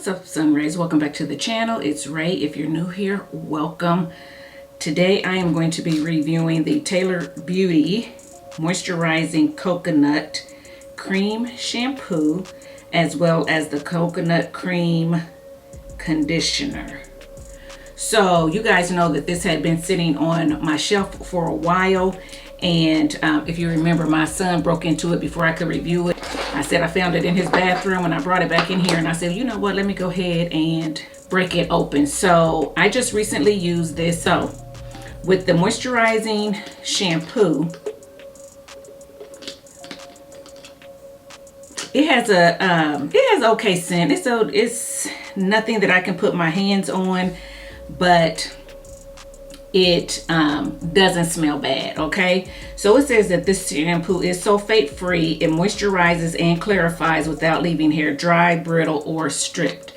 What's up, Sun Rays? Welcome back to the channel. It's Ray. If you're new here, welcome. Today I am going to be reviewing the Taylor Beauty Moisturizing Coconut Cream Shampoo, as well as the Coconut Cream Conditioner. So you guys know that this had been sitting on my shelf for a while, and if you remember, my son broke into it before I could review it. I said I found it in his bathroom and I brought it back in here, and I said, you know what, let me go ahead and break it open. So I just recently used this. So with the moisturizing shampoo, it has okay scent. It's nothing that I can put my hands on, but it doesn't smell bad. Okay, so it says that this shampoo is sulfate free. It moisturizes and clarifies without leaving hair dry, brittle, or stripped.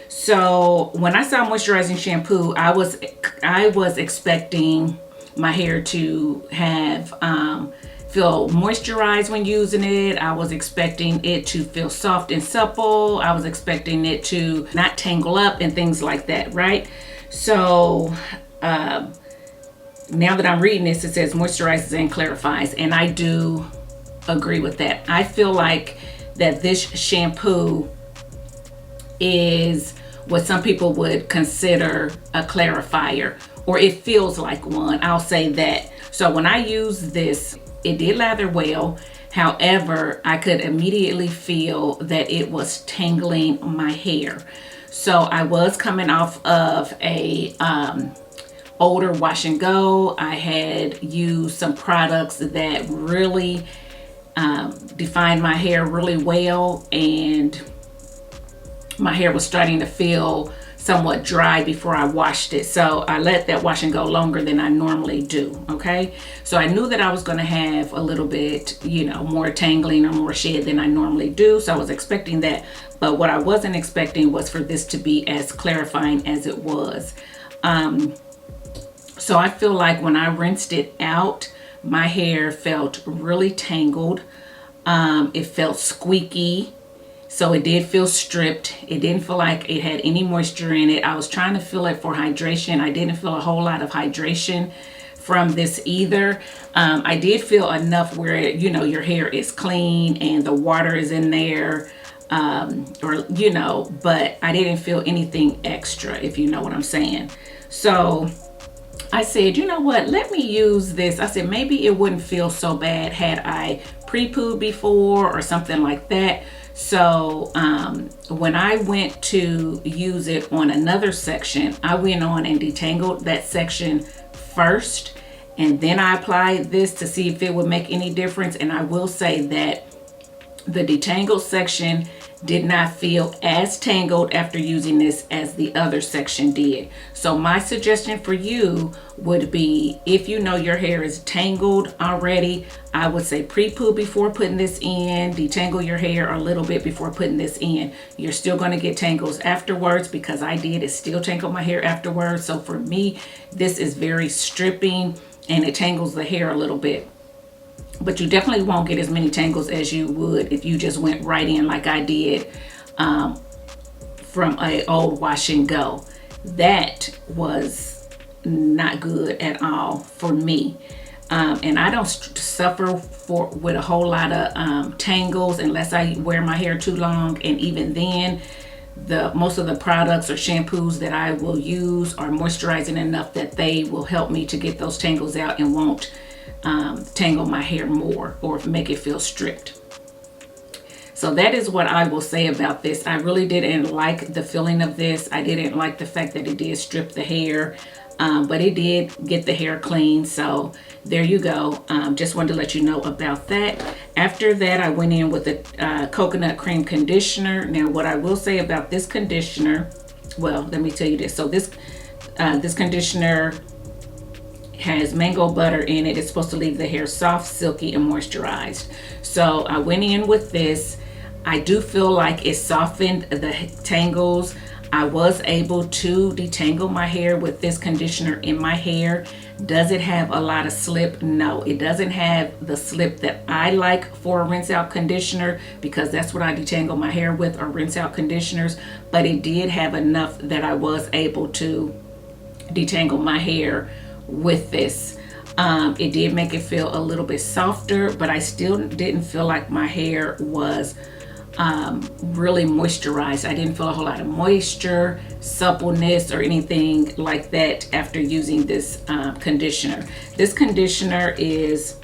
So when I saw moisturizing shampoo, I was expecting my hair to have feel moisturized when using it. I was expecting it to feel soft and supple. I was expecting it to not tangle up and things like that, right? So now that I'm reading this, it says moisturizes and clarifies, and I do agree with that. I feel like that this shampoo is what some people would consider a clarifier, or it feels like one. I'll say that. So when I used this, it did lather well. However, I could immediately feel that it was tangling my hair. So I was coming off of a older wash and go. I had used some products that really defined my hair really well, and my hair was starting to feel somewhat dry before I washed it. So I let that wash and go longer than I normally do. Okay, so I knew that I was going to have a little bit, more tangling or more shed than I normally do. So I was expecting that, but what I wasn't expecting was for this to be as clarifying as it was. So I feel like when I rinsed it out, my hair felt really tangled. It felt squeaky. So it did feel stripped. It didn't feel like it had any moisture in it. I was trying to feel it for hydration. I didn't feel a whole lot of hydration from this either. I did feel enough where, your hair is clean and the water is in there, but I didn't feel anything extra, if you know what I'm saying. So I said, you know what, let me use this. I said, maybe it wouldn't feel so bad had I pre-pooed before or something like that. So when I went to use it on another section, I went on and detangled that section first, and then I applied this to see if it would make any difference. And I will say that the detangled section did not feel as tangled after using this as the other section did. So my suggestion for you would be, if you know your hair is tangled already, I would say pre-poo before putting this in. Detangle your hair a little bit before putting this in. You're still going to get tangles afterwards, because I did. It still tangled my hair afterwards. So for me, this is very stripping and it tangles the hair a little bit. But you definitely won't get as many tangles as you would if you just went right in like I did from a old wash and go. That was not good at all for me. And I don't suffer with a whole lot of tangles unless I wear my hair too long. And even then, most of the products or shampoos that I will use are moisturizing enough that they will help me to get those tangles out and won't tangle my hair more or make it feel stripped. So that is what I will say about this. I really didn't like the feeling of this. I didn't like the fact that it did strip the hair, but it did get the hair clean. So there you go. Just wanted to let you know about that. After that, I went in with the coconut cream conditioner. Now, what I will say about this conditioner, well, let me tell you this. So this conditioner has mango butter in it. It's supposed to leave the hair soft, silky, and moisturized. So I went in with this. I do feel like it softened the tangles. I was able to detangle my hair with this conditioner in my hair. Does it have a lot of slip? No, it doesn't have the slip that I like for a rinse out conditioner, because that's what I detangle my hair with, are rinse out conditioners. But it did have enough that I was able to detangle my hair with this. It did make it feel a little bit softer, but I still didn't feel like my hair was really moisturized. I didn't feel a whole lot of moisture, suppleness, or anything like that after using this conditioner. This conditioner it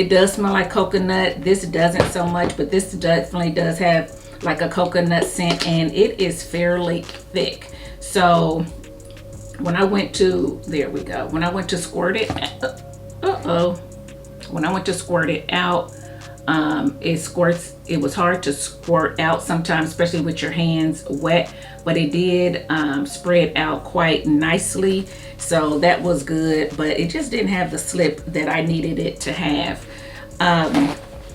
does smell like coconut. This doesn't so much, but this definitely does have like a coconut scent, and it is fairly thick. So when I went to, there we go, when I went to squirt it, when I went to squirt it out, it was hard to squirt out sometimes, especially with your hands wet, but it did spread out quite nicely, so that was good. But it just didn't have the slip that I needed it to have.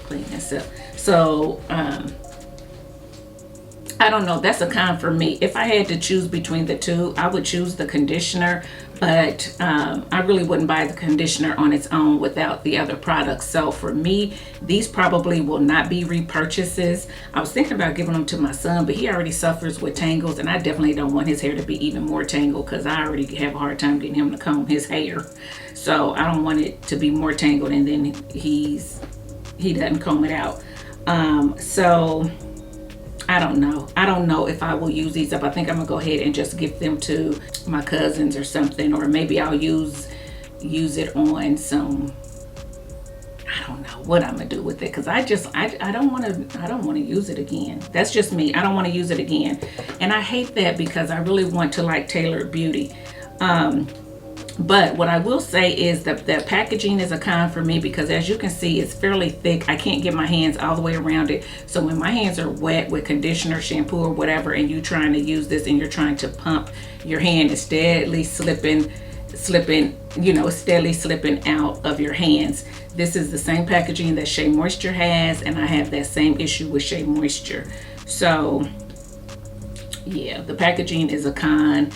Clean this up. So I don't know, that's a con for me. If I had to choose between the two, I would choose the conditioner, but I really wouldn't buy the conditioner on its own without the other products. So for me, these probably will not be repurchases. I was thinking about giving them to my son, but he already suffers with tangles, and I definitely don't want his hair to be even more tangled, because I already have a hard time getting him to comb his hair. So I don't want it to be more tangled and then he doesn't comb it out. So I don't know if I will use these up. I think I'm gonna go ahead and just give them to my cousins or something, or maybe I'll use it on some, I don't know what I'm gonna do with it, because I don't want to use it again. That's just me. I don't want to use it again, and I hate that, because I really want to like Tailored Beauty. But what I will say is that the packaging is a con for me, because as you can see, it's fairly thick. I can't get my hands all the way around it. So when my hands are wet with conditioner, shampoo, or whatever, and you're trying to use this and you're trying to pump, your hand is steadily slipping, steadily slipping out of your hands. This is the same packaging that Shea Moisture has, and I have that same issue with Shea Moisture. So yeah, the packaging is a con.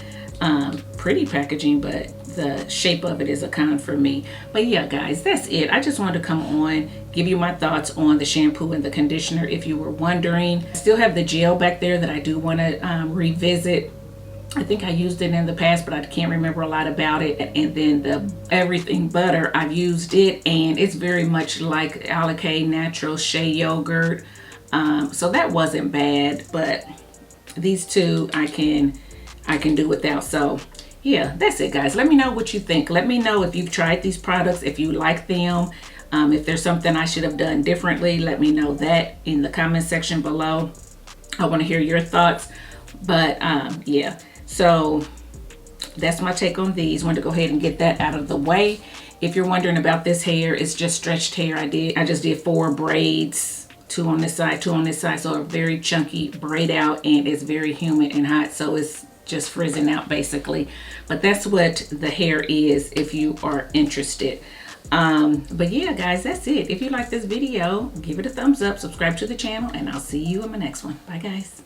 Pretty packaging, but the shape of it is a con for me. But yeah, guys, that's it. I just wanted to come on, give you my thoughts on the shampoo and the conditioner, if you were wondering. I still have the gel back there that I do want to revisit. I think I used it in the past, but I can't remember a lot about it. And then the Everything Butter, I've used it, and it's very much like Alikay Natural Shea Yogurt. So that wasn't bad, but these two I can do without. So yeah, that's it, guys. Let me know what you think. Let me know if you've tried these products, if you like them, if there's something I should have done differently. Let me know that in the comment section below. I want to hear your thoughts. But yeah, so that's my take on these. Wanted to go ahead and get that out of the way. If you're wondering about this hair, it's just stretched hair. I just did 4 braids, 2 on this side, 2 on this side, so a very chunky braid out, and it's very humid and hot, so it's just frizzing out basically. But that's what the hair is, if you are interested. But yeah, guys, that's it. If you like this video, give it a thumbs up, subscribe to the channel, and I'll see you in my next one. Bye, guys.